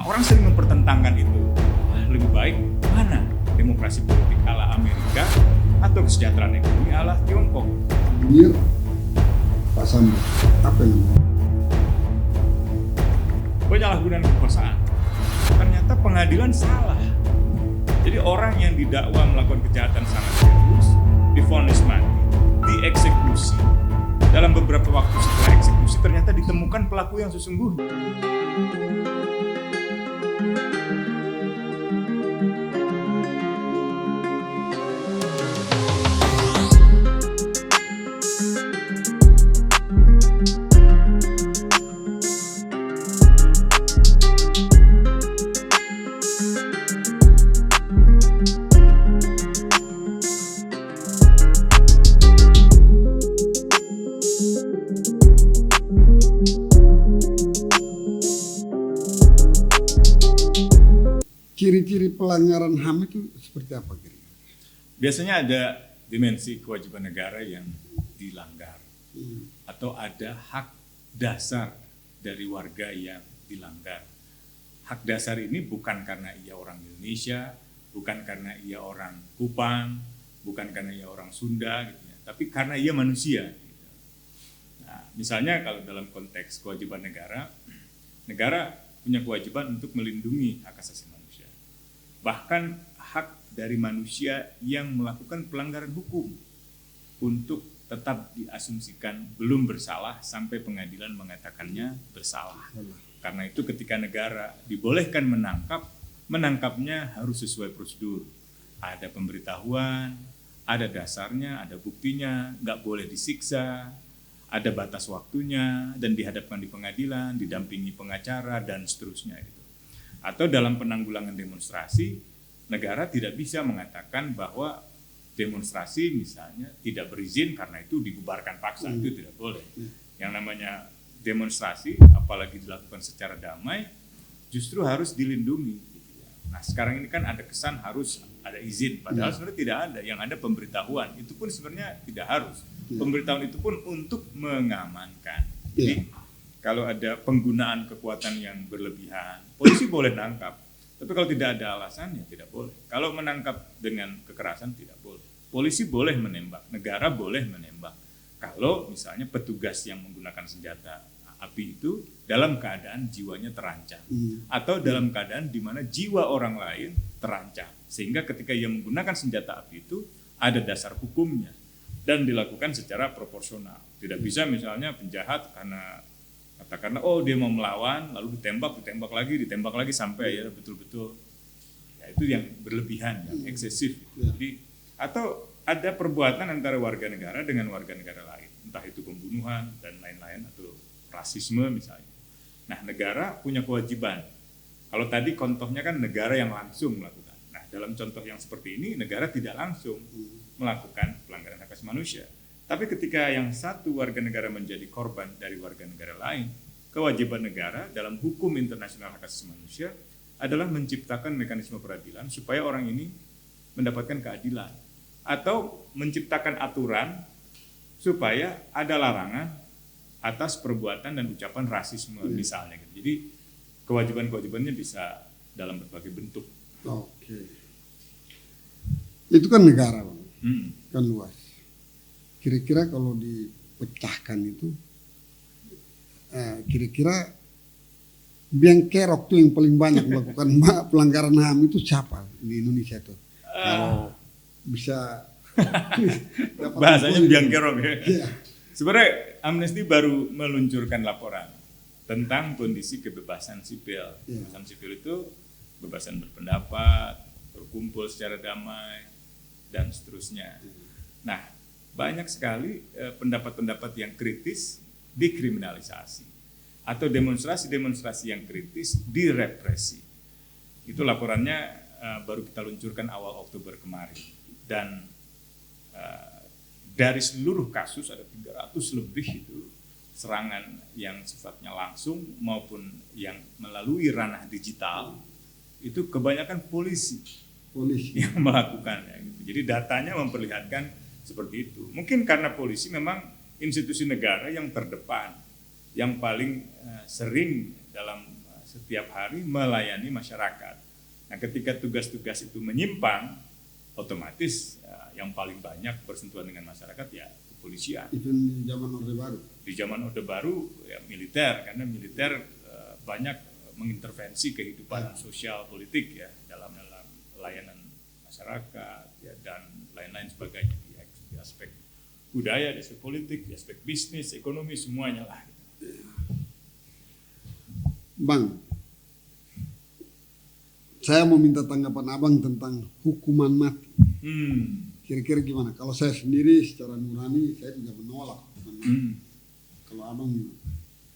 Nah, orang sering mempertentangkan itu. Lebih baik mana demokrasi politik ala Amerika atau kesejahteraan ekonomi ala Tiongkok? Dunia, Pak Sambo, apa yang penyalahgunaan kekuasaan. Ternyata pengadilan salah. Jadi orang yang didakwa melakukan kejahatan sangat serius, divonis mati, dieksekusi. Dalam beberapa waktu setelah eksekusi ternyata ditemukan pelaku yang sesungguhnya. ciri-ciri pelanggaran HAM itu seperti apa kira-kira? Biasanya ada dimensi kewajiban negara yang dilanggar atau ada hak dasar dari warga yang dilanggar. Hak dasar ini bukan karena ia orang Indonesia, bukan karena ia orang Kupang, bukan karena ia orang Sunda, gitu ya, tapi karena ia manusia. Gitu. Nah, misalnya kalau dalam konteks kewajiban negara, negara punya kewajiban untuk melindungi hak asasi manusia. Bahkan hak dari manusia yang melakukan pelanggaran hukum untuk tetap diasumsikan belum bersalah sampai pengadilan mengatakannya bersalah. Karena itu ketika negara dibolehkan menangkap, menangkapnya harus sesuai prosedur. Ada pemberitahuan, ada dasarnya, ada buktinya, nggak boleh disiksa, ada batas waktunya, dan dihadapkan di pengadilan, didampingi pengacara, dan seterusnya. Gitu. Atau dalam penanggulangan demonstrasi, negara tidak bisa mengatakan bahwa demonstrasi misalnya tidak berizin karena itu dibubarkan paksa, itu tidak boleh. Yang namanya demonstrasi, apalagi dilakukan secara damai, justru harus dilindungi. Gitu ya. Nah sekarang ini kan ada kesan harus ada izin, padahal sebenarnya tidak ada. Yang ada pemberitahuan, itu pun sebenarnya tidak harus. Pemberitahuan itu pun untuk mengamankan. Jadi kalau ada penggunaan kekuatan yang berlebihan, polisi boleh nangkap. Tapi kalau tidak ada alasan, ya tidak boleh. Kalau menangkap dengan kekerasan, tidak boleh. Polisi boleh menembak, negara boleh menembak. Kalau misalnya petugas yang menggunakan senjata api itu dalam keadaan jiwanya terancam. Atau dalam keadaan di mana jiwa orang lain terancam. Sehingga ketika ia menggunakan senjata api itu, ada dasar hukumnya. Dan dilakukan secara proporsional. Tidak bisa misalnya penjahat karena katakanlah oh dia mau melawan lalu ditembak lagi sampai ya betul-betul ya itu yang berlebihan, yang eksesif. Jadi atau ada perbuatan antara warga negara dengan warga negara lain, entah itu pembunuhan dan lain-lain atau rasisme misalnya. Nah, negara punya kewajiban. Kalau tadi contohnya kan negara yang langsung melakukan. Nah, dalam contoh yang seperti ini negara tidak langsung melakukan pelanggaran hak asasi manusia. Tapi ketika yang satu warga negara menjadi korban dari warga negara lain, kewajiban negara dalam hukum internasional hak asasi manusia adalah menciptakan mekanisme peradilan supaya orang ini mendapatkan keadilan. Atau menciptakan aturan supaya ada larangan atas perbuatan dan ucapan rasisme misalnya. Jadi kewajiban-kewajibannya bisa dalam berbagai bentuk. Oke. Itu kan negara, Bang. Kan luas. Kira-kira kalau dipecahkan itu, kira-kira biang kerok tuh yang paling banyak melakukan pelanggaran HAM itu siapa di Indonesia tuh? Kalau bisa bahasanya biang kerok ya. Iya. Sebenarnya Amnesty baru meluncurkan laporan tentang kondisi kebebasan sipil. Kebebasan sipil itu kebebasan berpendapat, berkumpul secara damai, dan seterusnya. Nah, banyak sekali pendapat-pendapat yang kritis dikriminalisasi atau demonstrasi-demonstrasi yang kritis direpresi. Itu laporannya baru kita luncurkan awal Oktober kemarin. Dan dari seluruh kasus ada 300 lebih itu serangan yang sifatnya langsung maupun yang melalui ranah digital, itu kebanyakan polisi yang melakukannya. Gitu. Jadi datanya memperlihatkan seperti itu. Mungkin karena polisi memang institusi negara yang terdepan, yang paling sering dalam setiap hari melayani masyarakat. Nah, ketika tugas-tugas itu menyimpang, otomatis yang paling banyak bersentuhan dengan masyarakat ya kepolisian. Even di zaman Orde Baru. Di zaman Orde Baru ya militer, karena militer banyak mengintervensi kehidupan sosial politik ya dalam layanan masyarakat ya dan lain-lain sebagainya di aspek budaya, di aspek politik, di aspek bisnis, ekonomi, semuanya lah. Bang, saya mau minta tanggapan abang tentang hukuman mati. Kira-kira gimana? Kalau saya sendiri secara nurani saya tidak menolak hukuman mati. Kalau abang gimana?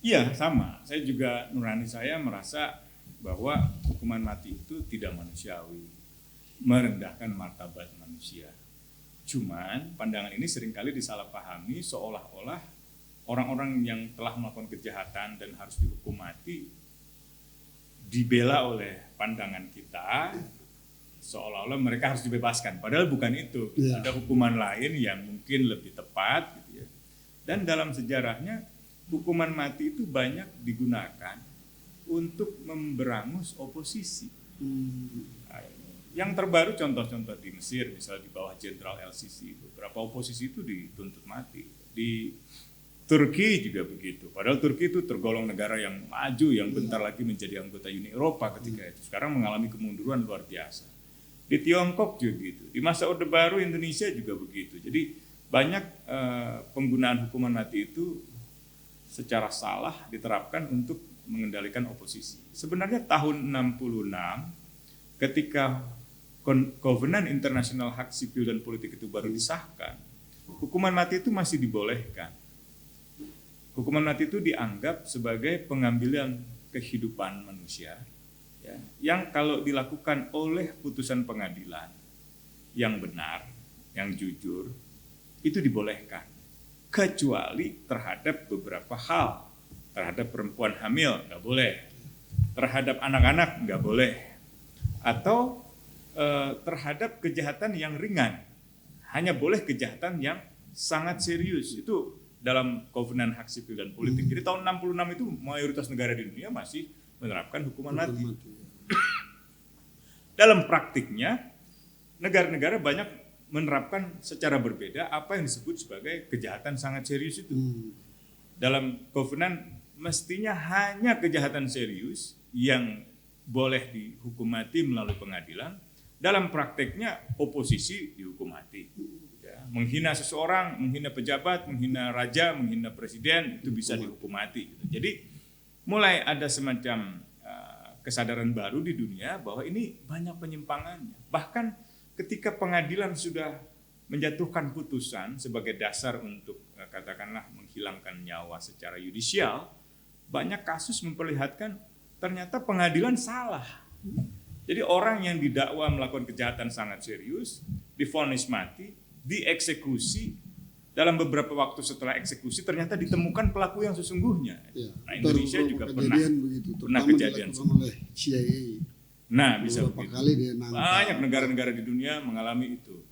Iya, sama. Saya juga nurani saya merasa bahwa hukuman mati itu tidak manusiawi, merendahkan martabat manusia. Cuman pandangan ini seringkali disalahpahami seolah-olah orang-orang yang telah melakukan kejahatan dan harus dihukum mati dibela oleh pandangan kita seolah-olah mereka harus dibebaskan. Padahal bukan itu. Ada hukuman lain yang mungkin lebih tepat gitu ya. Dan dalam sejarahnya hukuman mati itu banyak digunakan untuk memberangus oposisi. Yang terbaru contoh-contoh di Mesir, misalnya di bawah Jenderal El-Sisi, beberapa oposisi itu dituntut mati. Di Turki juga begitu. Padahal Turki itu tergolong negara yang maju, yang bentar lagi menjadi anggota Uni Eropa ketika itu. Sekarang mengalami kemunduran luar biasa. Di Tiongkok juga gitu. Di masa Orde Baru Indonesia juga begitu. Jadi banyak penggunaan hukuman mati itu secara salah diterapkan untuk mengendalikan oposisi. Sebenarnya tahun 66 ketika Kovenan Internasional Hak Sipil dan Politik itu baru disahkan, hukuman mati itu masih dibolehkan. Hukuman mati itu dianggap sebagai pengambilan kehidupan manusia, ya, yang kalau dilakukan oleh putusan pengadilan yang benar, yang jujur, itu dibolehkan. Kecuali terhadap beberapa hal. Terhadap perempuan hamil nggak boleh, terhadap anak-anak nggak boleh, atau terhadap kejahatan yang ringan. Hanya boleh kejahatan yang sangat serius. Itu dalam Kovenan Hak Sipil dan Politik. Jadi tahun 66 itu mayoritas negara di dunia masih menerapkan hukuman mati. Dalam praktiknya, negara-negara banyak menerapkan secara berbeda apa yang disebut sebagai kejahatan sangat serius itu. Dalam Kovenan mestinya hanya kejahatan serius yang boleh dihukum mati melalui pengadilan. Dalam prakteknya oposisi dihukum mati. Ya, menghina seseorang, menghina pejabat, menghina raja, menghina presiden itu bisa dihukum mati. Jadi mulai ada semacam kesadaran baru di dunia bahwa ini banyak penyimpangannya. Bahkan ketika pengadilan sudah menjatuhkan putusan sebagai dasar untuk katakanlah menghilangkan nyawa secara yudisial, banyak kasus memperlihatkan ternyata pengadilan salah. Jadi orang yang didakwa melakukan kejahatan sangat serius, divonis mati, dieksekusi, dalam beberapa waktu setelah eksekusi ternyata ditemukan pelaku yang sesungguhnya. Ya, Nah, Indonesia juga pernah kejadian oleh CIA. Nah, bisa beberapa begitu. kali dia nangkap. Banyak negara-negara di dunia mengalami itu.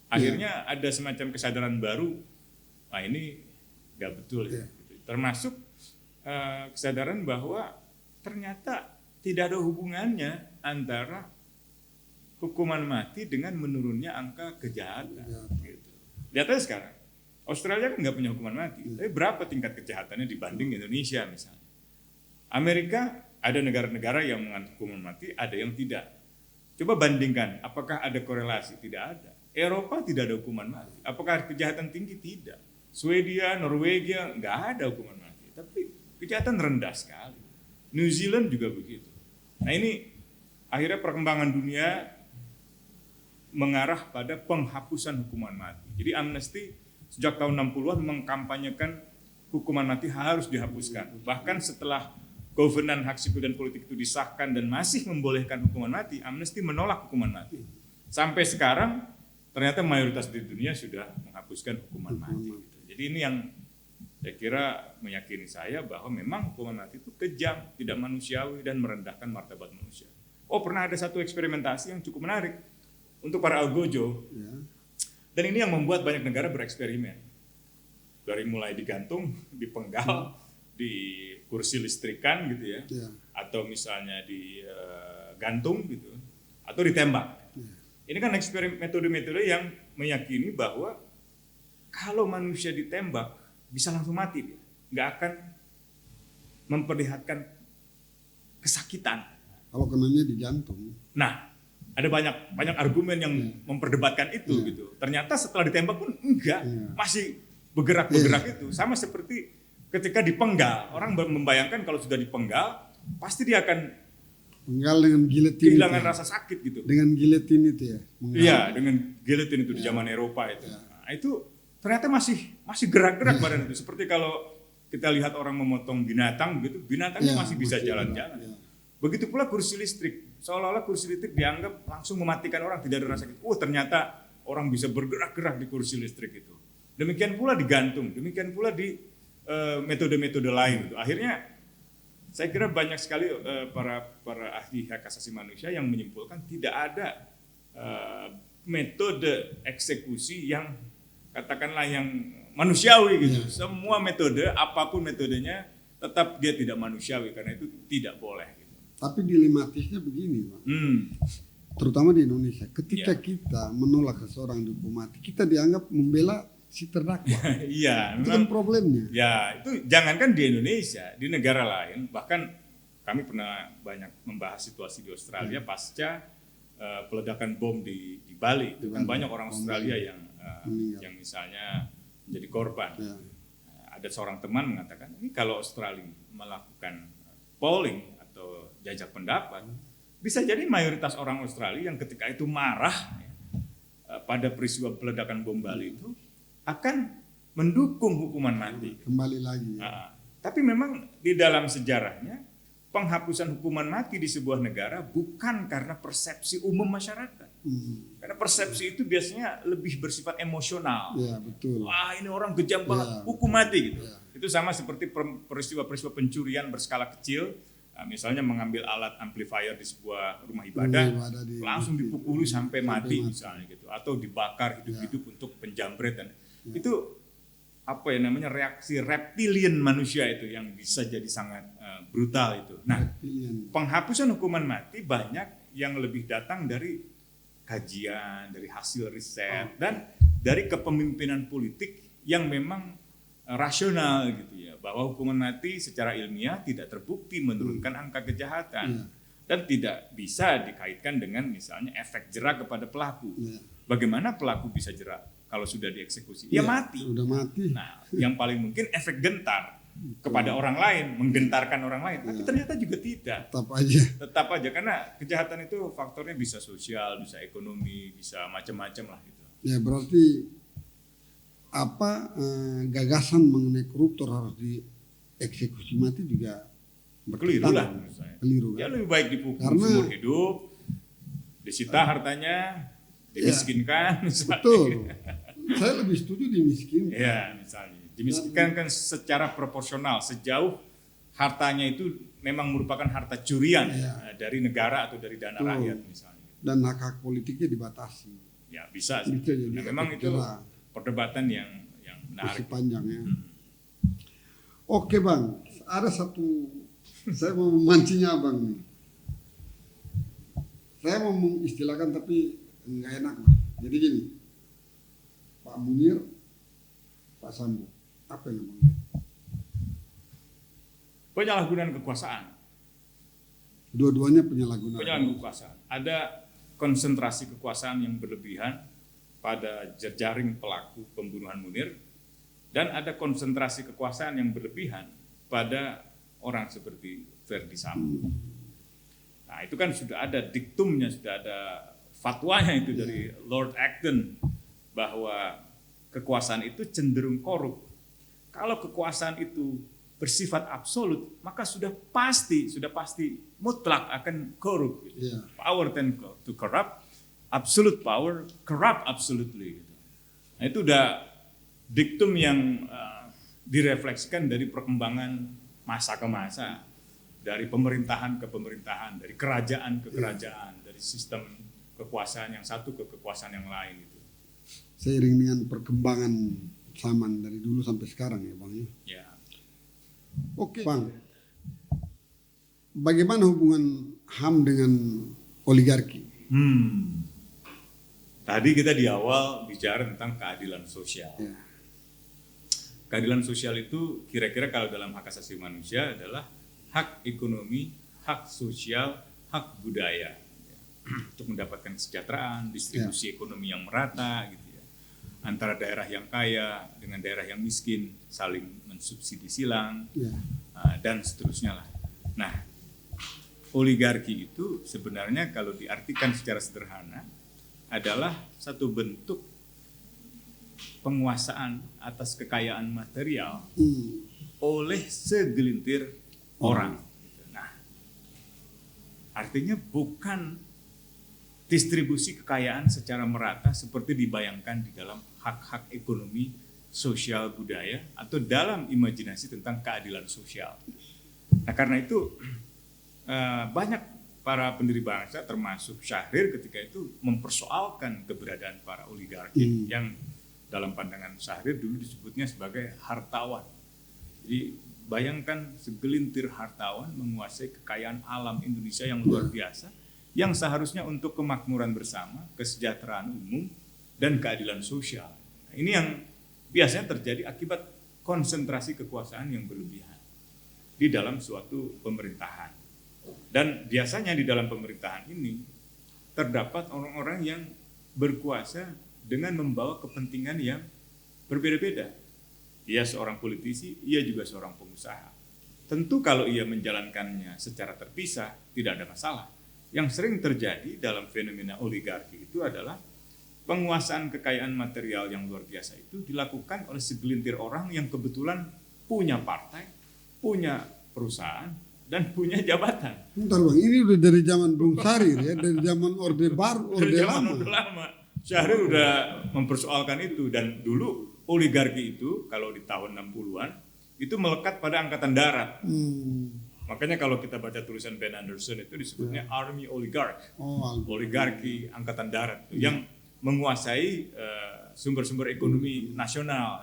Akhirnya ada semacam kesadaran baru, nah ini nggak betul ya. Termasuk kesadaran bahwa ternyata tidak ada hubungannya antara hukuman mati dengan menurunnya angka kejahatan. Gitu. Lihat aja sekarang, Australia kan nggak punya hukuman mati, tapi berapa tingkat kejahatannya dibanding Indonesia misalnya. Amerika ada negara-negara yang mengandung hukuman mati, ada yang tidak. Coba bandingkan, apakah ada korelasi? Tidak ada. Eropa tidak ada hukuman mati. Apakah kejahatan tinggi? Tidak. Swedia, Norwegia nggak ada hukuman mati, tapi kejahatan rendah sekali. New Zealand juga begitu. Nah ini akhirnya perkembangan dunia mengarah pada penghapusan hukuman mati. Jadi Amnesty sejak tahun 60-an mengkampanyekan hukuman mati harus dihapuskan. Bahkan setelah Kovenan Hak Sipil dan Politik itu disahkan dan masih membolehkan hukuman mati, Amnesty menolak hukuman mati. Sampai sekarang ternyata mayoritas di dunia sudah menghapuskan hukuman mati. Jadi ini yang saya kira meyakini saya bahwa memang hukuman mati itu kejam, tidak manusiawi dan merendahkan martabat manusia. Oh, pernah ada satu eksperimentasi yang cukup menarik untuk para algojo. Dan ini yang membuat banyak negara bereksperimen. Dari mulai digantung, dipenggal, di kursi listrikan gitu ya. atau misalnya digantung gitu, atau ditembak. Ini kan metode-metode yang meyakini bahwa kalau manusia ditembak bisa langsung mati, dia nggak akan memperlihatkan kesakitan. Kalau kenanya di jantung. Nah, ada banyak argumen yang memperdebatkan itu gitu. Ternyata setelah ditembak pun enggak, masih bergerak itu. Sama seperti ketika dipenggal, orang membayangkan kalau sudah dipenggal pasti dia akan Penggal dengan giletin. Kehilangan rasa sakit gitu. Dengan giletin itu ya. Iya, dengan giletin itu di zaman Eropa itu. Nah, itu ternyata masih gerak-gerak badan itu. Seperti kalau kita lihat orang memotong binatang gitu, binatangnya masih bisa jalan-jalan. Begitu pula kursi listrik. Seolah-olah kursi listrik dianggap langsung mematikan orang, tidak ada rasa sakit. Ternyata orang bisa bergerak-gerak di kursi listrik itu. Demikian pula digantung, demikian pula di metode-metode lain itu. Akhirnya saya kira banyak sekali para ahli hak asasi manusia yang menyimpulkan tidak ada metode eksekusi yang katakanlah yang manusiawi gitu. Semua metode, apapun metodenya, tetap dia tidak manusiawi karena itu tidak boleh. Gitu. Tapi dilematisnya begini, Pak. Terutama di Indonesia, ketika kita menolak seseorang dihukum mati, kita dianggap membela si terdakwa. Iya, itu kan problemnya. Ya, itu jangankan di Indonesia, di negara lain, bahkan kami pernah banyak membahas situasi di Australia pasca peledakan bom di Bali. Itu kan banyak orang Australia yang misalnya menjadi korban. Ada seorang teman mengatakan, ini kalau Australia melakukan polling atau jajak pendapat, bisa jadi mayoritas orang Australia yang ketika itu marah pada peristiwa peledakan bom Bali itu akan mendukung hukuman mati. Kembali lagi. Tapi memang di dalam sejarahnya penghapusan hukuman mati di sebuah negara bukan karena persepsi umum masyarakat. Karena persepsi itu biasanya lebih bersifat emosional. Ya, betul. Wah, ini orang kejam banget, hukum mati gitu. Itu sama seperti peristiwa-peristiwa pencurian berskala kecil. Misalnya mengambil alat amplifier di sebuah rumah ibadah langsung dipukuli sampai mati misalnya gitu, atau dibakar hidup-hidup untuk penjambretan. Itu apa ya namanya, reaksi reptilian manusia itu yang bisa jadi sangat brutal itu. Nah, penghapusan hukuman mati banyak yang lebih datang dari kajian, dari hasil riset dan dari kepemimpinan politik yang memang rasional gitu ya, bahwa hukuman mati secara ilmiah tidak terbukti menurunkan angka kejahatan dan tidak bisa dikaitkan dengan misalnya efek jerak kepada pelaku. Bagaimana pelaku bisa jerak kalau sudah dieksekusi? Ya mati. Udah mati. Nah, yang paling mungkin efek gentar kepada orang lain, menggentarkan orang lain, tapi ternyata juga tidak. Tetap aja karena kejahatan itu faktornya bisa sosial, bisa ekonomi, bisa macam-macam lah gitu. Ya berarti gagasan mengenai koruptor harus dieksekusi mati juga keliru lah menurut saya. Keliru, ya lebih baik dipukul seumur hidup, disita hartanya, dimiskinkan misalnya. Betul. Saya lebih setuju dimiskinkan. Ya misalnya, dimiskinkan kan secara proporsional sejauh hartanya itu memang merupakan harta curian dari negara atau dari dana rakyat misalnya. Dan hak-hak politiknya dibatasi. Ya bisa sih. Nah, memang itu perdebatan yang menarik. Masih panjang ya. Oke Bang, ada satu, saya mau memancingnya Bang nih. Saya mau mengistilahkan tapi nggak enak lah. Jadi gini, Pak Munir, Pak Sambo, apa yang Bang lihat? Penyalahgunaan kekuasaan. Dua-duanya penyalahgunaan. Penyalahgunaan kekuasaan. Ada konsentrasi kekuasaan yang berlebihan pada jejaring pelaku pembunuhan Munir, dan ada konsentrasi kekuasaan yang berlebihan pada orang seperti Verdi Sambo. Nah itu kan sudah ada diktumnya, sudah ada fatwanya itu dari Lord Acton bahwa kekuasaan itu cenderung korup. Kalau kekuasaan itu bersifat absolut, maka sudah pasti mutlak akan korup. Power tend to corrupt. Absolute power corrupt absolutely. Nah itu udah diktum yang direfleksikan dari perkembangan masa ke masa, dari pemerintahan ke pemerintahan, dari kerajaan ke kerajaan, dari sistem kekuasaan yang satu ke kekuasaan yang lain. Gitu. Seiring dengan perkembangan zaman dari dulu sampai sekarang ya Bang ya. Ya. Oke Bang, bagaimana hubungan HAM dengan oligarki? Tadi kita di awal bicara tentang keadilan sosial. Ya. Keadilan sosial itu kira-kira kalau dalam hak asasi manusia adalah hak ekonomi, hak sosial, hak budaya, ya. Untuk mendapatkan kesejahteraan, distribusi ekonomi yang merata, gitu ya. Antara daerah yang kaya dengan daerah yang miskin saling mensubsidi silang, Ya. Dan seterusnya lah. Nah, oligarki itu sebenarnya kalau diartikan secara sederhana adalah satu bentuk penguasaan atas kekayaan material oleh segelintir orang. Nah, artinya bukan distribusi kekayaan secara merata seperti dibayangkan di dalam hak-hak ekonomi, sosial, budaya, atau dalam imajinasi tentang keadilan sosial. Nah, karena itu banyak para pendiri bangsa termasuk Syahrir ketika itu mempersoalkan keberadaan para oligarki yang dalam pandangan Syahrir dulu disebutnya sebagai hartawan. Jadi bayangkan segelintir hartawan menguasai kekayaan alam Indonesia yang luar biasa, yang seharusnya untuk kemakmuran bersama, kesejahteraan umum, dan keadilan sosial. Nah, ini yang biasanya terjadi akibat konsentrasi kekuasaan yang berlebihan di dalam suatu pemerintahan. Dan biasanya di dalam pemerintahan ini terdapat orang-orang yang berkuasa dengan membawa kepentingan yang berbeda-beda. Ia seorang politisi, ia juga seorang pengusaha. Tentu kalau ia menjalankannya secara terpisah, tidak ada masalah. Yang sering terjadi dalam fenomena oligarki itu adalah penguasaan kekayaan material yang luar biasa itu dilakukan oleh segelintir orang yang kebetulan punya partai, punya perusahaan, dan punya jabatan. Bentar Bang, ini udah dari zaman Bung Sarir ya, dari zaman Orde Baru, Orde Lama. Syahrir udah mempersoalkan itu, dan dulu oligarki itu kalau di tahun 60-an itu melekat pada angkatan darat. Makanya kalau kita baca tulisan Ben Anderson itu disebutnya Army Oligarch. Oligarki angkatan darat yang menguasai sumber-sumber ekonomi nasional.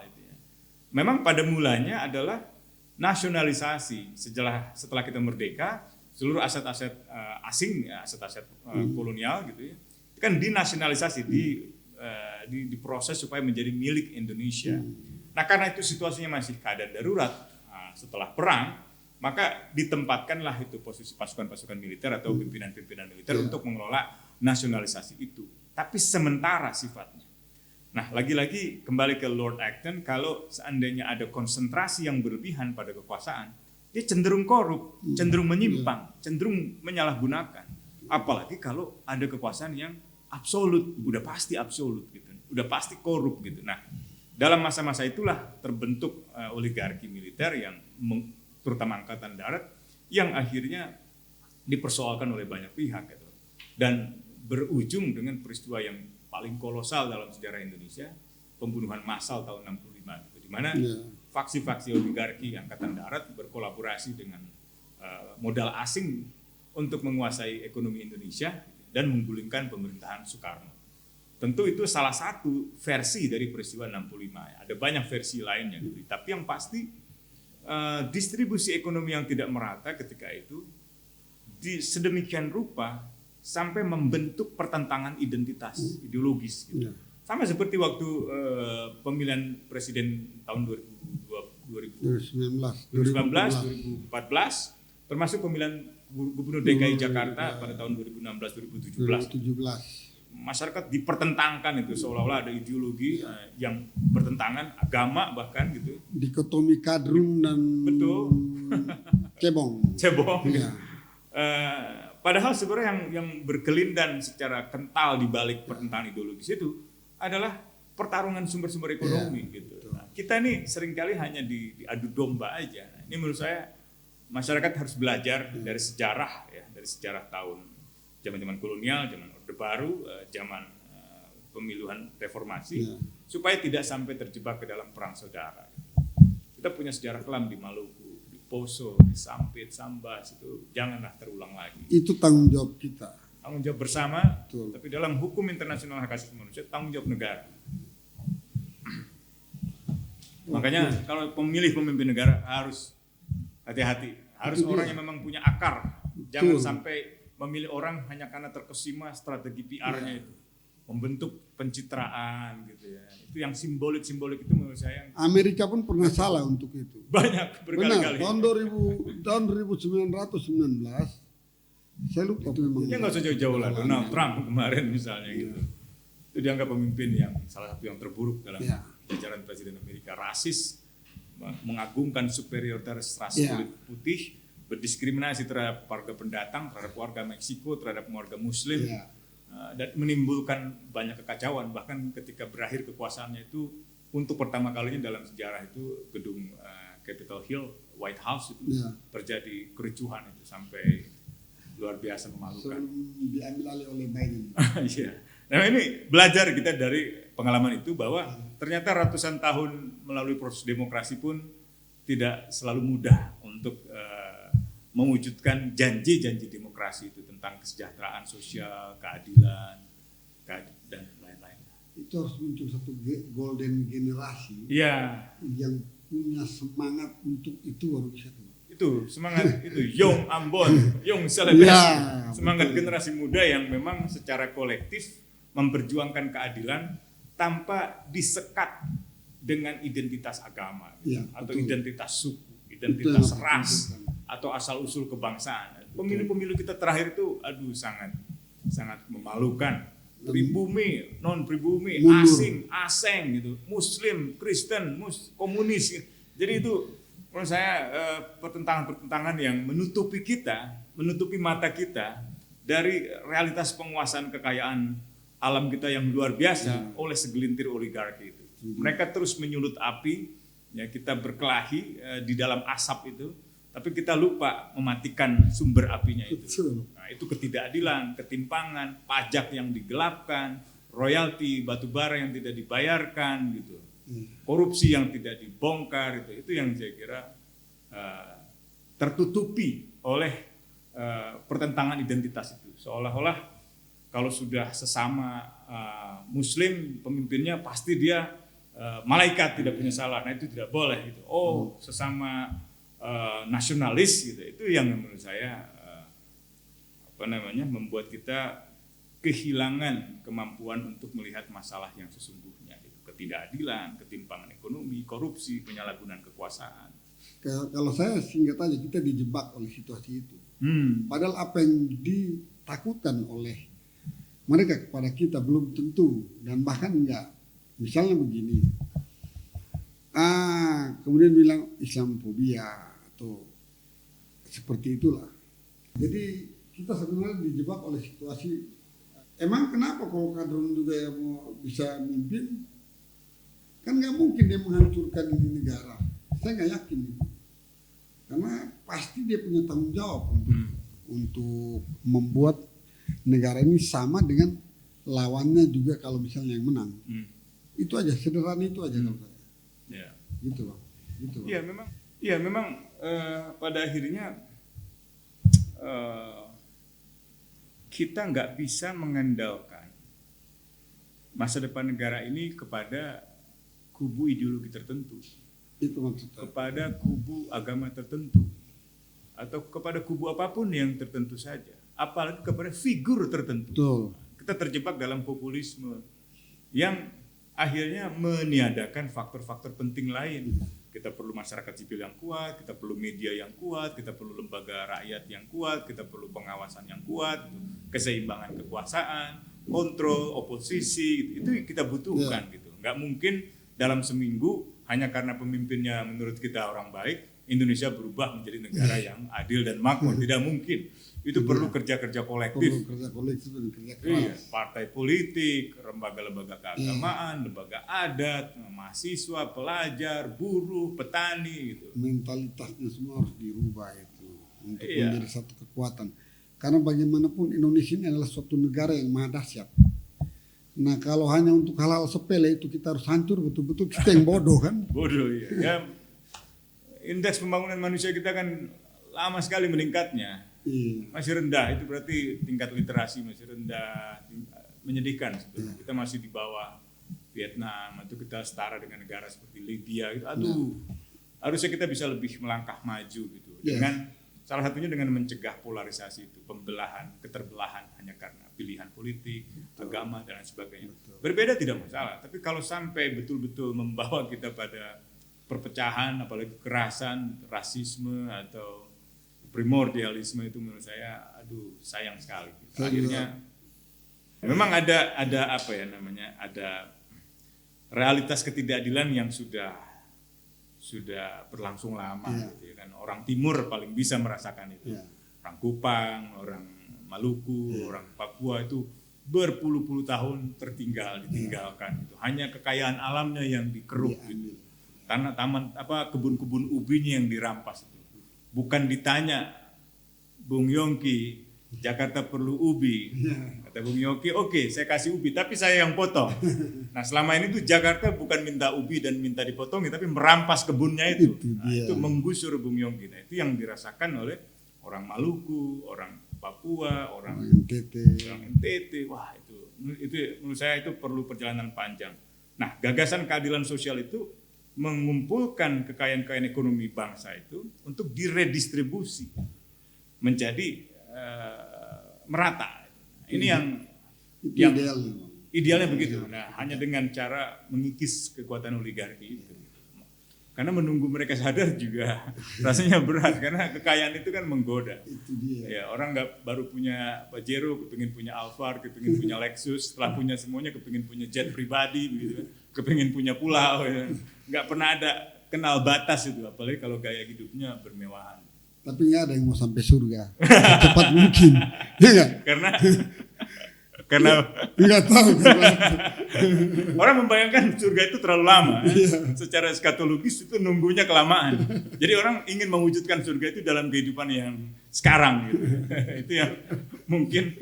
Memang pada mulanya adalah nasionalisasi. Setelah kita merdeka, seluruh aset-aset asing, aset-aset kolonial gitu ya, kan dinasionalisasi, diproses supaya menjadi milik Indonesia. Nah, karena itu situasinya masih keadaan darurat, setelah perang, maka ditempatkanlah itu posisi pasukan-pasukan militer atau pimpinan-pimpinan militer untuk mengelola nasionalisasi itu. Tapi sementara sifatnya. Nah, lagi-lagi kembali ke Lord Acton, kalau seandainya ada konsentrasi yang berlebihan pada kekuasaan, dia cenderung korup, cenderung menyimpang, cenderung menyalahgunakan. Apalagi kalau ada kekuasaan yang absolut, udah pasti absolut gitu, udah pasti korup gitu. Nah, dalam masa-masa itulah terbentuk oligarki militer yang terutama angkatan darat yang akhirnya dipersoalkan oleh banyak pihak gitu. Dan berujung dengan peristiwa yang paling kolosal dalam sejarah Indonesia, pembunuhan massal tahun 65 gitu, di mana faksi-faksi oligarki angkatan darat berkolaborasi dengan modal asing untuk menguasai ekonomi Indonesia dan menggulingkan pemerintahan Soekarno. Tentu itu salah satu versi dari peristiwa 65. Ada banyak versi lainnya gitu. Tapi yang pasti distribusi ekonomi yang tidak merata ketika itu sedemikian rupa sampai membentuk pertentangan identitas ideologis gitu. Sama seperti waktu pemilihan presiden tahun 2019, 2014, termasuk pemilihan Gubernur DKI Jakarta pada tahun 2016-2017. Masyarakat dipertentangkan itu seolah-olah ada ideologi yang bertentangan, agama bahkan gitu. Dikotomi kadrun dan cebong. Ya. Padahal sebenarnya yang berkelindan secara kental di balik pertentangan ideologis itu adalah pertarungan sumber-sumber ekonomi gitu. Nah, kita ini seringkali hanya diadu domba aja. Nah, ini menurut saya masyarakat harus belajar dari sejarah ya, dari sejarah zaman-zaman kolonial, zaman Orde Baru, zaman pemiluhan reformasi, supaya tidak sampai terjebak ke dalam perang saudara. Kita punya sejarah kelam di Maluku, di Poso, di Sampit, Sambas, itu janganlah terulang lagi. Itu tanggung jawab kita. Tanggung jawab bersama, Betul. Tapi dalam hukum internasional hak asasi manusia tanggung jawab negara. Makanya kalau pemilih pemimpin negara harus hati-hati, harus orang yang memang punya akar Jangan Betul. sampai memilih orang hanya karena terkesima strategi PR-nya itu. Membentuk pencitraan gitu ya. Itu yang simbolik-simbolik itu menurut saya Amerika pun pernah salah untuk itu. banyak Benar, berkali-kali. tahun 1919 saya lupa itu memang. Ya nggak usah jauh-jauh lah, Donald Trump kemarin misalnya gitu. Itu dianggap pemimpin yang salah satu yang terburuk dalam Ya. jajaran Presiden Amerika. Rasis, mengagungkan superioritas ras Ya. kulit putih, berdiskriminasi terhadap warga pendatang, terhadap warga Meksiko, terhadap warga Muslim, Ya. dan menimbulkan banyak kekacauan. Bahkan ketika berakhir kekuasaannya itu, untuk pertama kalinya dalam sejarah itu gedung Capitol Hill, White House itu Ya. terjadi kericuhan itu sampai luar biasa memalukan. Sebelum diambil alih oleh Biden. Iya. Nah ini belajar kita dari pengalaman itu bahwa ternyata ratusan tahun melalui proses demokrasi pun tidak selalu mudah untuk mewujudkan janji-janji demokrasi itu tentang kesejahteraan sosial, keadilan, dan lain-lain. Itu harus muncul satu golden generasi Iya, yang punya semangat untuk itu baru bisa tuh. itu semangat itu Young Ambon, Young Celebes, Ya, semangat betul. generasi muda yang memang secara kolektif memperjuangkan keadilan tanpa disekat dengan identitas agama Ya, atau betul. identitas suku, identitas Betul, ras betul. atau asal usul kebangsaan. Pemilu-pemilu kita terakhir itu aduh sangat memalukan. Pribumi, non pribumi, Mundur. asing gitu, Muslim, Kristen, komunis. Jadi itu menurut saya pertentangan-pertentangan yang menutupi mata kita dari realitas penguasaan kekayaan alam kita yang luar biasa oleh segelintir oligarki itu. Mereka terus menyulut api, ya kita berkelahi di dalam asap itu, tapi kita lupa mematikan sumber apinya itu. Betul. Nah, itu ketidakadilan, ketimpangan, pajak yang digelapkan, royalti batubara yang tidak dibayarkan gitu. Korupsi yang tidak dibongkar itu yang saya kira tertutupi oleh pertentangan identitas itu. Seolah-olah kalau sudah sesama Muslim pemimpinnya pasti dia malaikat tidak punya salah. Nah itu tidak boleh gitu. Oh sesama nasionalis gitu. Itu yang menurut saya membuat kita kehilangan kemampuan untuk melihat masalah yang sesungguhnya. Ketidakadilan, ketimpangan ekonomi, korupsi, penyalahgunaan kekuasaan. Kalau saya singkat aja, kita dijebak oleh situasi itu. Padahal apa yang ditakutkan oleh mereka kepada kita belum tentu, dan bahkan enggak. Misalnya begini, kemudian bilang Islamofobia atau seperti itulah. Jadi kita sebenarnya dijebak oleh situasi. Emang kenapa kalau Kadron juga yang mau bisa mimpin? Kan nggak mungkin dia menghancurkan ini negara. Saya nggak yakin itu. Karena pasti dia punya tanggung jawab untuk membuat negara ini sama dengan lawannya juga kalau misalnya yang menang. Itu aja, sederhana itu aja kalau saya. Ya. Gitu Bang. Gitu, Bang. Iya memang pada akhirnya kita nggak bisa mengandalkan masa depan negara ini kepada kubu ideologi tertentu, Itu maksudnya. kepada kubu agama tertentu, atau kepada kubu apapun yang tertentu saja, apalagi kepada figur tertentu. Betul. Kita terjebak dalam populisme yang akhirnya meniadakan faktor-faktor penting lain. Kita perlu masyarakat sipil yang kuat, kita perlu media yang kuat, kita perlu lembaga rakyat yang kuat, kita perlu pengawasan yang kuat, keseimbangan kekuasaan, kontrol oposisi, itu kita butuhkan gitu. Nggak mungkin dalam seminggu hanya karena pemimpinnya menurut kita orang baik, Indonesia berubah menjadi negara yang adil dan makmur. Tidak mungkin. Itu perlu kerja-kerja kolektif. Perlu kerja kolektif dan kerja Iya, keras. partai politik, lembaga-lembaga keagamaan, lembaga adat, mahasiswa, pelajar, buruh, petani gitu. Mentalitasnya semua harus dirubah itu untuk Iya. menjadi satu kekuatan. Karena bagaimanapun Indonesia ini adalah suatu negara yang maha dahsyat. Nah kalau hanya untuk hal-hal sepele itu kita harus hancur, betul-betul kita yang bodoh kan. Bodoh ya. Ya, indeks pembangunan manusia kita kan lama sekali meningkatnya. Iya. Masih rendah, itu berarti tingkat literasi masih rendah, menyedihkan sebetulnya. Kita masih di bawah Vietnam, atau kita setara dengan negara seperti Libya gitu. Aduh, harusnya kita bisa lebih melangkah maju gitu. Yes. Dengan Salah satunya dengan mencegah polarisasi itu, pembelahan, keterbelahan hanya karena pilihan politik, agama, dan lain sebagainya. Berbeda tidak masalah, tapi kalau sampai betul-betul membawa kita pada perpecahan, apalagi kekerasan, rasisme, atau primordialisme, itu menurut saya, aduh, sayang sekali. Akhirnya memang ada apa ya namanya, ada realitas ketidakadilan yang sudah berlangsung lama, gitu ya kan. Orang Timur paling bisa merasakan itu. Orang Kupang, orang Maluku, orang Papua itu berpuluh-puluh tahun ditinggalkan. Itu hanya kekayaan alamnya yang dikeruk, gitu. Tanah taman kebun-kebun ubinya yang dirampas itu. Bukan ditanya, Bung Yongki, Jakarta perlu ubi. Kata Bung Yongki, oke, saya kasih ubi, tapi saya yang potong. Nah, selama ini tuh Jakarta bukan minta ubi dan minta dipotongi, tapi merampas kebunnya itu. Nah, itu menggusur Bung Yongki. Nah, itu yang dirasakan oleh orang Maluku, orang Papua, orang NTT. Wah, itu menurut saya itu perlu perjalanan panjang. Nah, gagasan keadilan sosial itu mengumpulkan kekayaan-kekayaan ekonomi bangsa itu untuk diredistribusi menjadi merata. Ini yang idealnya begitu. Nah, hanya dengan cara mengikis kekuatan oligarki itu. Karena menunggu mereka sadar juga rasanya berat, karena kekayaan itu kan menggoda. Itu dia. Ya, orang nggak baru punya Pajero, kepingin punya Alphard, kepingin punya Lexus, setelah punya semuanya kepingin punya jet pribadi, begitu, kepingin punya pulau. Ya. Nggak pernah ada kenal batas itu, apalagi kalau gaya hidupnya bermewahan. Tapi nggak ada yang mau sampai surga secepat mungkin, ya nggak? Karena nggak tahu. orang membayangkan surga itu terlalu lama. Secara eskatologis itu nunggunya kelamaan. Jadi orang ingin mewujudkan surga itu dalam kehidupan yang sekarang, gitu. Itu yang mungkin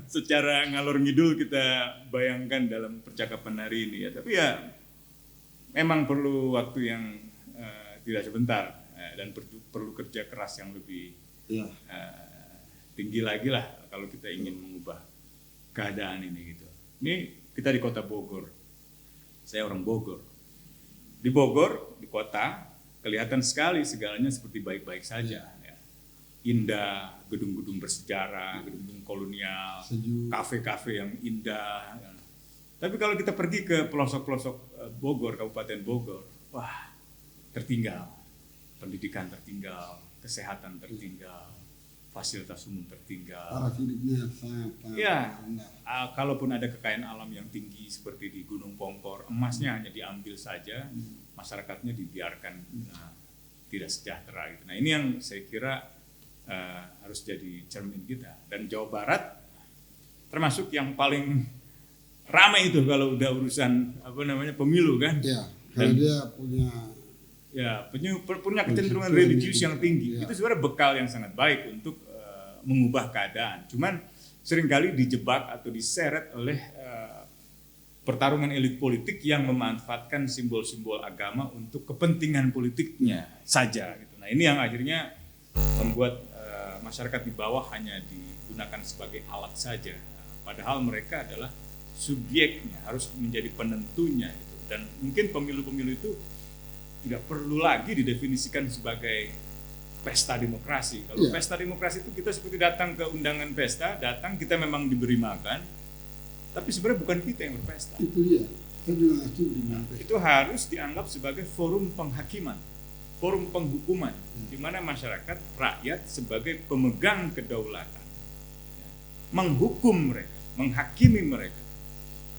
secara ngalor ngidul kita bayangkan dalam percakapan hari ini, ya. Tapi ya memang perlu waktu yang tidak sebentar. Dan perlu kerja keras yang lebih tinggi lagi lah kalau kita ingin mengubah keadaan ini, gitu. Ini kita di kota Bogor, saya orang Bogor. Di Bogor, di kota, kelihatan sekali segalanya seperti baik-baik saja. Ya. Indah, gedung-gedung bersejarah, gedung-gedung kolonial, kafe-kafe yang indah. Ya. Tapi kalau kita pergi ke pelosok-pelosok Bogor, Kabupaten Bogor, wah, tertinggal. Pendidikan tertinggal, kesehatan tertinggal, fasilitas umum tertinggal. Taraf hidupnya sangat. Ya, kalaupun ada kekayaan alam yang tinggi seperti di Gunung Pongkor, emasnya hanya diambil saja, masyarakatnya dibiarkan tidak sejahtera. Gitu. Nah, ini yang saya kira harus jadi cermin kita. Dan Jawa Barat termasuk yang paling ramai itu kalau udah urusan pemilu kan. Ya, kalau dia punya kecenderungan religius yang tinggi. Itu sebenarnya bekal yang sangat baik untuk mengubah keadaan. Cuman seringkali dijebak atau diseret oleh pertarungan elit politik yang memanfaatkan simbol-simbol agama untuk kepentingan politiknya saja. Gitu. Nah, ini yang akhirnya membuat masyarakat di bawah hanya digunakan sebagai alat saja. Padahal mereka adalah subjeknya, harus menjadi penentunya. Gitu. Dan mungkin pemilu-pemilu itu tidak perlu lagi didefinisikan sebagai pesta demokrasi. Kalau pesta demokrasi itu kita seperti datang ke undangan pesta, kita memang diberi makan, tapi sebenarnya bukan kita yang berpesta. Itu dia. Saya juga itu harus dianggap sebagai forum penghakiman, forum penghukuman, di mana masyarakat, rakyat sebagai pemegang kedaulatan, menghukum mereka, menghakimi mereka.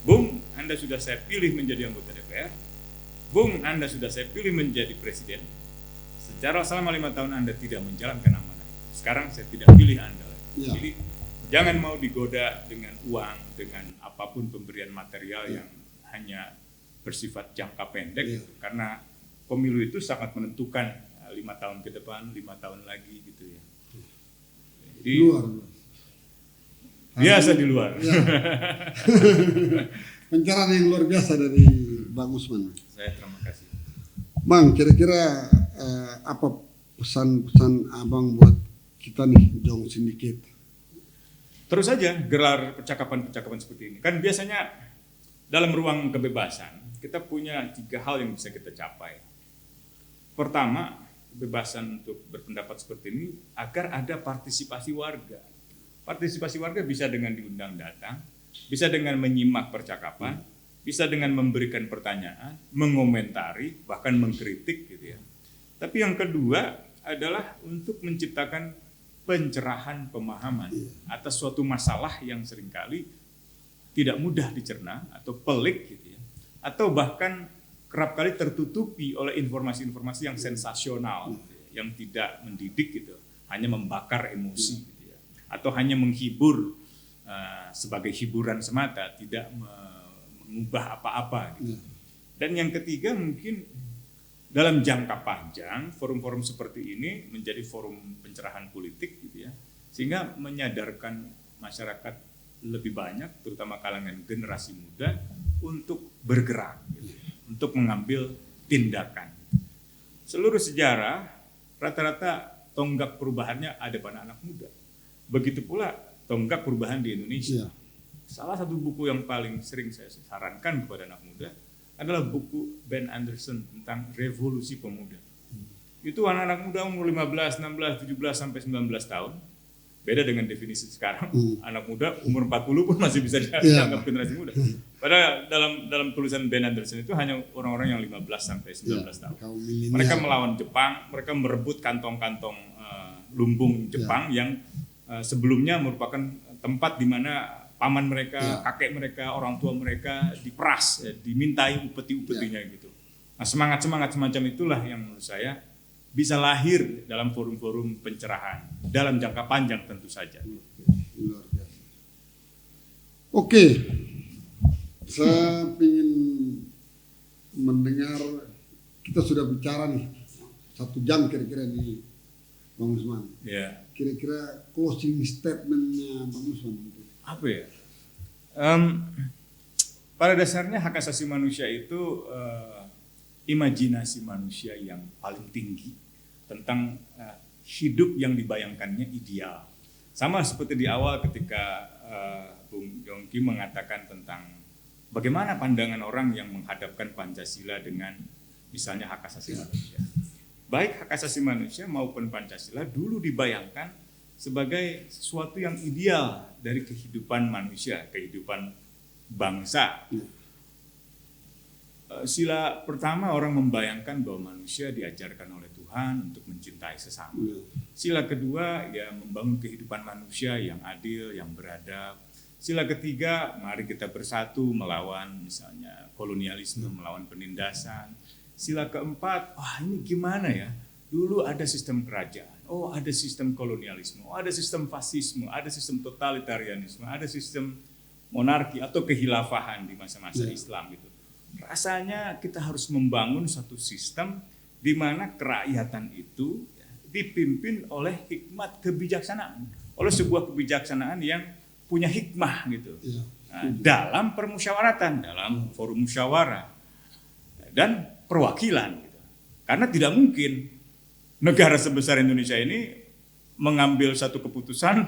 Bung, Anda sudah saya pilih menjadi anggota DPR. Bung, Anda sudah saya pilih menjadi presiden. Secara selama 5 tahun Anda tidak menjalankan amanah. Sekarang saya tidak pilih Anda lagi. Jadi jangan mau digoda dengan uang, dengan apapun pemberian material yang hanya bersifat jangka pendek. Gitu. Karena pemilu itu sangat menentukan 5 tahun ke depan, 5 tahun lagi gitu ya. Jadi biasa di luar. Ya. Pencerahan yang luar biasa dari Bang Usman. Saya terima kasih. Bang, kira-kira apa pesan-pesan Abang buat kita nih, Jong Syndicate? Terus saja gelar percakapan-percakapan seperti ini. Kan biasanya dalam ruang kebebasan kita punya 3 hal yang bisa kita capai. Pertama, kebebasan untuk berpendapat seperti ini agar ada partisipasi warga. Partisipasi warga bisa dengan diundang datang, bisa dengan menyimak percakapan, bisa dengan memberikan pertanyaan, mengomentari, bahkan mengkritik gitu ya. Tapi yang kedua adalah untuk menciptakan pencerahan pemahaman atas suatu masalah yang seringkali tidak mudah dicerna atau pelik gitu ya. Atau bahkan kerap kali tertutupi oleh informasi-informasi yang sensasional, gitu ya, yang tidak mendidik gitu, hanya membakar emosi gitu ya. Atau hanya menghibur sebagai hiburan semata, tidak mengubah apa-apa gitu. Dan yang ketiga mungkin dalam jangka panjang forum-forum seperti ini menjadi forum pencerahan politik gitu ya, sehingga menyadarkan masyarakat lebih banyak, terutama kalangan generasi muda untuk bergerak gitu, untuk mengambil tindakan. Seluruh sejarah rata-rata tonggak perubahannya ada pada anak muda. Begitu pula tonggak perubahan di Indonesia. Salah satu buku yang paling sering saya sarankan kepada anak muda adalah buku Ben Anderson tentang Revolusi Pemuda. Itu anak-anak muda umur 15, 16, 17 sampai 19 tahun. Beda dengan definisi sekarang. Anak muda umur 40 pun masih bisa dianggap generasi muda. Padahal dalam tulisan Ben Anderson itu hanya orang-orang yang 15 sampai 19 tahun. Mereka melawan Jepang, mereka merebut kantong-kantong lumbung Jepang yang sebelumnya merupakan tempat di mana paman mereka, kakek mereka, orang tua mereka diperas, dimintai upeti-upetinya gitu. Nah, semangat-semangat semacam itulah yang menurut saya bisa lahir dalam forum-forum pencerahan dalam jangka panjang tentu saja. Luar biasa. Oke, saya ingin mendengar, kita sudah bicara nih 1 jam kira-kira di Bang Usman. Ya. Kira-kira closing statementnya Bang Usman. Apa ya? Pada dasarnya hak asasi manusia itu imajinasi manusia yang paling tinggi tentang hidup yang dibayangkannya ideal. Sama seperti di awal ketika Bung Yongki mengatakan tentang bagaimana pandangan orang yang menghadapkan Pancasila dengan misalnya hak asasi manusia. Baik hak asasi manusia maupun Pancasila dulu dibayangkan sebagai sesuatu yang ideal dari kehidupan manusia, kehidupan bangsa. Sila pertama orang membayangkan bahwa manusia diajarkan oleh Tuhan untuk mencintai sesama. Sila kedua ya membangun kehidupan manusia yang adil, yang beradab. Sila ketiga, mari kita bersatu melawan misalnya kolonialisme, melawan penindasan. Sila keempat, ini gimana ya? Dulu ada sistem kerajaan. Oh, ada sistem kolonialisme, ada sistem fasisme, ada sistem totalitarianisme, ada sistem monarki atau kehilafahan di masa-masa Islam gitu. Rasanya kita harus membangun satu sistem di mana kerakyatan itu dipimpin oleh hikmat kebijaksanaan, oleh sebuah kebijaksanaan yang punya hikmah gitu. Dalam permusyawaratan, dalam forum musyawarah dan perwakilan gitu. Karena tidak mungkin negara sebesar Indonesia ini mengambil satu keputusan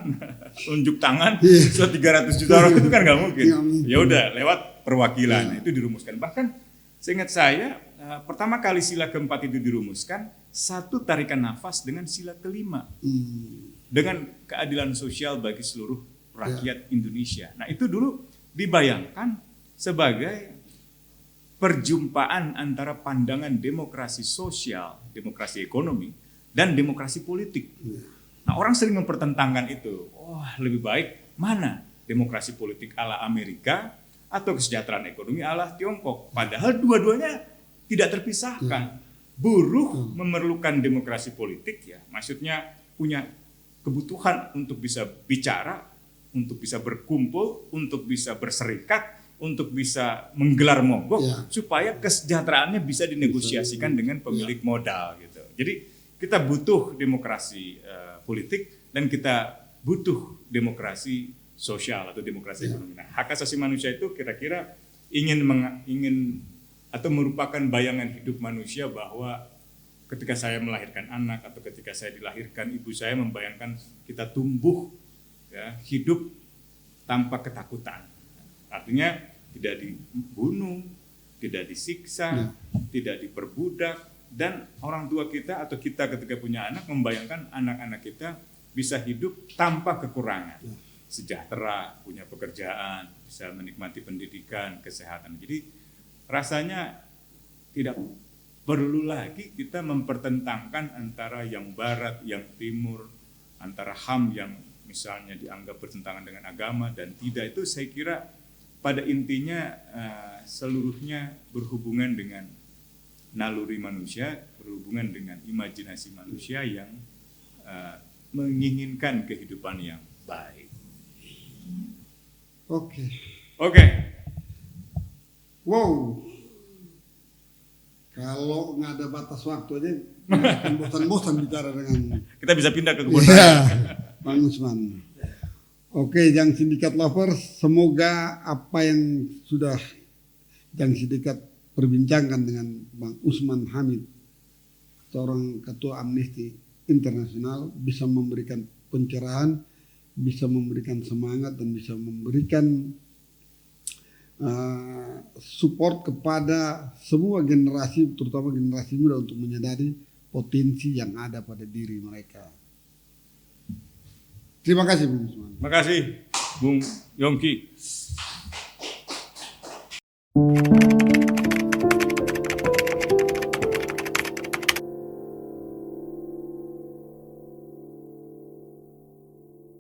unjuk tangan 300 juta orang itu kan nggak mungkin. Ya udah lewat perwakilan itu dirumuskan. Bahkan seingat saya pertama kali sila keempat itu dirumuskan satu tarikan nafas dengan sila kelima dengan keadilan sosial bagi seluruh rakyat Indonesia. Nah itu dulu dibayangkan sebagai perjumpaan antara pandangan demokrasi sosial, demokrasi ekonomi, dan demokrasi politik. Nah, orang sering mempertentangkan itu. Lebih baik mana demokrasi politik ala Amerika atau kesejahteraan ekonomi ala Tiongkok. Padahal dua-duanya tidak terpisahkan. Buruh memerlukan demokrasi politik ya, maksudnya punya kebutuhan untuk bisa bicara, untuk bisa berkumpul, untuk bisa berserikat, untuk bisa menggelar mogok supaya kesejahteraannya bisa dinegosiasikan dengan pemilik modal gitu. Jadi kita butuh demokrasi politik dan kita butuh demokrasi sosial atau demokrasi ekonomi. Nah, hak asasi manusia itu kira-kira ingin atau merupakan bayangan hidup manusia bahwa ketika saya melahirkan anak atau ketika saya dilahirkan, ibu saya membayangkan kita tumbuh ya, hidup tanpa ketakutan. Artinya tidak dibunuh, tidak disiksa, tidak diperbudak, dan orang tua kita atau kita ketika punya anak membayangkan anak-anak kita bisa hidup tanpa kekurangan, sejahtera, punya pekerjaan, bisa menikmati pendidikan, kesehatan. Jadi rasanya tidak perlu lagi kita mempertentangkan antara yang barat, yang timur, antara HAM yang misalnya dianggap bertentangan dengan agama dan tidak. Itu saya kira pada intinya seluruhnya berhubungan dengan naluri manusia, berhubungan dengan imajinasi manusia yang menginginkan kehidupan yang baik. Oke. Wow. Kalau nggak ada batas waktu aja, akan bosan-bosan bicara dengan. Kita bisa pindah ke kebun Iya, Bang Usman. Oke, Young Syndicate Lovers, semoga apa yang sudah Young Syndicate perbincangkan dengan Bang Usman Hamid, seorang ketua Amnesty Internasional, bisa memberikan pencerahan, bisa memberikan semangat, dan bisa memberikan support kepada semua generasi, terutama generasi muda, untuk menyadari potensi yang ada pada diri mereka. Terima kasih Bung Usman. Terima kasih Bung Yongki.